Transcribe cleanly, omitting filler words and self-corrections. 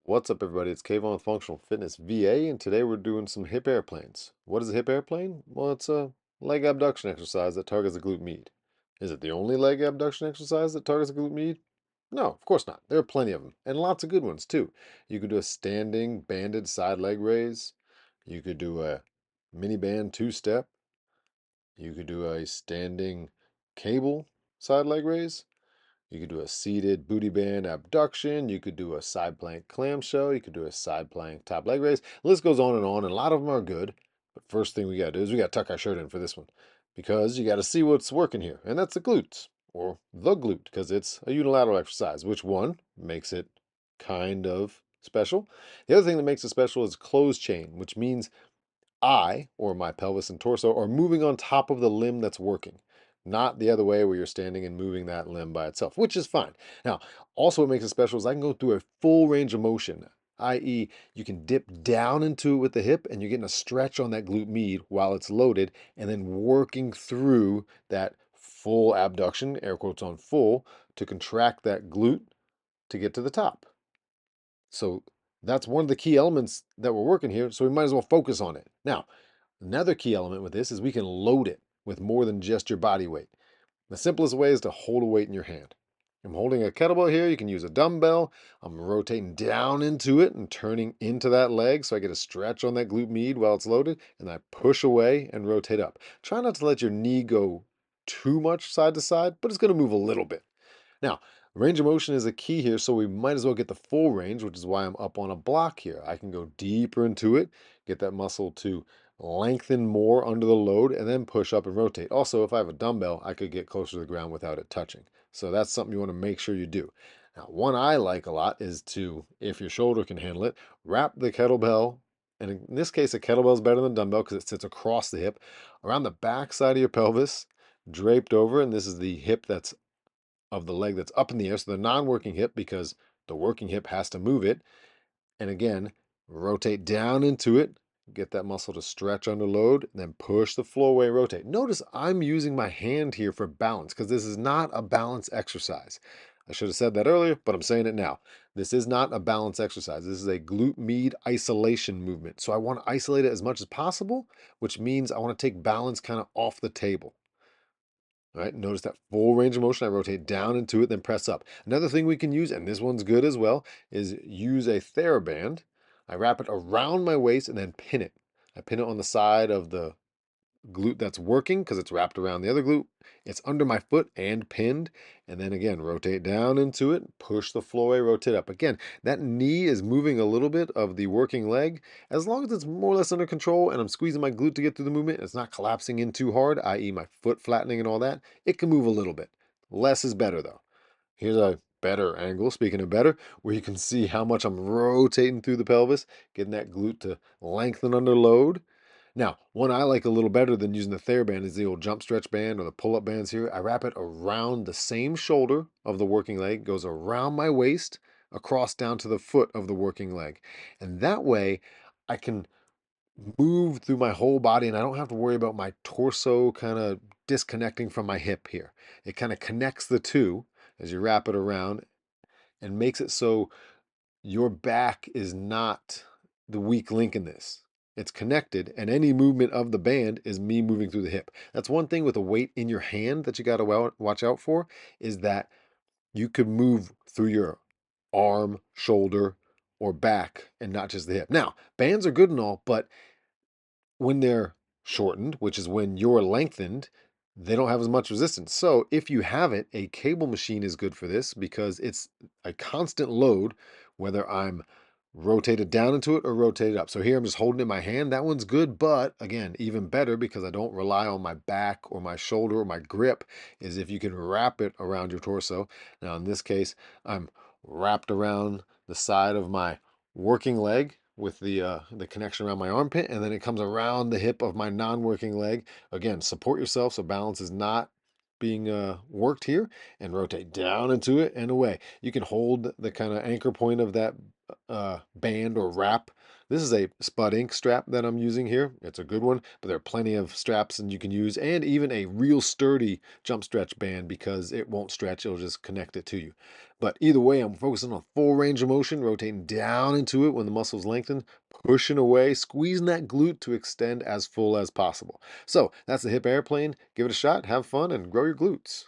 What's up, everybody? It's Kavon with Functional Fitness VA, and today we're doing some hip airplanes. What is a hip airplane? Well, it's a leg abduction exercise that targets the glute med. Is it the only leg abduction exercise that targets the glute med? No, of course not. There are plenty of them, and lots of good ones too. You could do a standing banded side leg raise. You could do a mini band two-step. You could do a standing cable side leg raise. You could do a seated booty band abduction. You could do a side plank clamshell. You could do a side plank top leg raise. The list goes on, and a lot of them are good. But first thing we got to do is we got to tuck our shirt in for this one because you got to see what's working here, and that's the glutes or the glute because it's a unilateral exercise. Which one makes it kind of special? The other thing that makes it special is closed chain, which means I, or my pelvis and torso, are moving on top of the limb that's working, not the other way where you're standing and moving that limb by itself, which is fine. Now, also what makes it special is I can go through a full range of motion, i.e., you can dip down into it with the hip and you're getting a stretch on that glute med while it's loaded, and then working through that full abduction, air quotes on full, to contract that glute to get to the top. So that's one of the key elements that we're working here. So we might as well focus on it. Now, another key element with this is we can load it with more than just your body weight. The simplest way is to hold a weight in your hand. I'm holding a kettlebell here. You can use a dumbbell. I'm rotating down into it and turning into that leg so I get a stretch on that glute med while it's loaded. And I push away and rotate up. Try not to let your knee go too much side to side, but it's going to move a little bit. Now, range of motion is a key here, so we might as well get the full range, which is why I'm up on a block here. I can go deeper into it, get that muscle to lengthen more under the load, and then push up and rotate. Also, if I have a dumbbell, I could get closer to the ground without it touching. So that's something you want to make sure you do. Now, one I like a lot is to, if your shoulder can handle it, wrap the kettlebell, and in this case, a kettlebell is better than a dumbbell because it sits across the hip, around the back side of your pelvis, draped over, and this is the hip that's of the leg that's up in the air, so the non-working hip, because the working hip has to move it. And again, rotate down into it, get that muscle to stretch under load, then push the floor away, rotate. Notice I'm using my hand here for balance because this is not a balance exercise. I should have said that earlier, but I'm saying it now. This is not a balance exercise. This is a glute med isolation movement. So I want to isolate it as much as possible, which means I want to take balance kind of off the table. All right, notice that full range of motion. I rotate down into it, then press up. Another thing we can use, and this one's good as well, is use a TheraBand. I wrap it around my waist and then pin it. I pin it on the side of the glute that's working because it's wrapped around the other glute. It's under my foot and pinned. And then again, rotate down into it, push the floor away, rotate up. Again, that knee is moving a little bit of the working leg. As long as it's more or less under control and I'm squeezing my glute to get through the movement, it's not collapsing in too hard, i.e. my foot flattening and all that, it can move a little bit. Less is better though. Here's a better angle, speaking of better, where you can see how much I'm rotating through the pelvis, getting that glute to lengthen under load. Now, one I like a little better than using the TheraBand is the old jump stretch band or the pull-up bands here. I wrap it around the same shoulder of the working leg, goes around my waist, across down to the foot of the working leg. And that way I can move through my whole body and I don't have to worry about my torso kind of disconnecting from my hip here. It kind of connects the two as you wrap it around and makes it so your back is not the weak link in this. It's connected, and any movement of the band is me moving through the hip. That's one thing with a weight in your hand that you got to watch out for is that you could move through your arm, shoulder, or back and not just the hip. Now, bands are good and all, but when they're shortened, which is when you're lengthened, they don't have as much resistance. So if you have it, a cable machine is good for this because it's a constant load, whether I'm rotated down into it or rotated up. So here I'm just holding it in my hand. That one's good, but again, even better because I don't rely on my back or my shoulder or my grip is if you can wrap it around your torso. Now in this case, I'm wrapped around the side of my working leg with the connection around my armpit, and then it comes around the hip of my non-working leg. Again, support yourself so balance is not being worked here, and rotate down into it and away. You can hold the kind of anchor point of that band or wrap This is a Spud Ink strap that I'm using here. It's a good one, but there are plenty of straps that you can use, and even a real sturdy jump stretch band because it won't stretch, it'll just connect it to you. But either way, I'm focusing on full range of motion, rotating down into it when the muscles lengthen, pushing away, squeezing that glute to extend as full as possible. So that's the hip airplane. Give it a shot, have fun, and grow your glutes.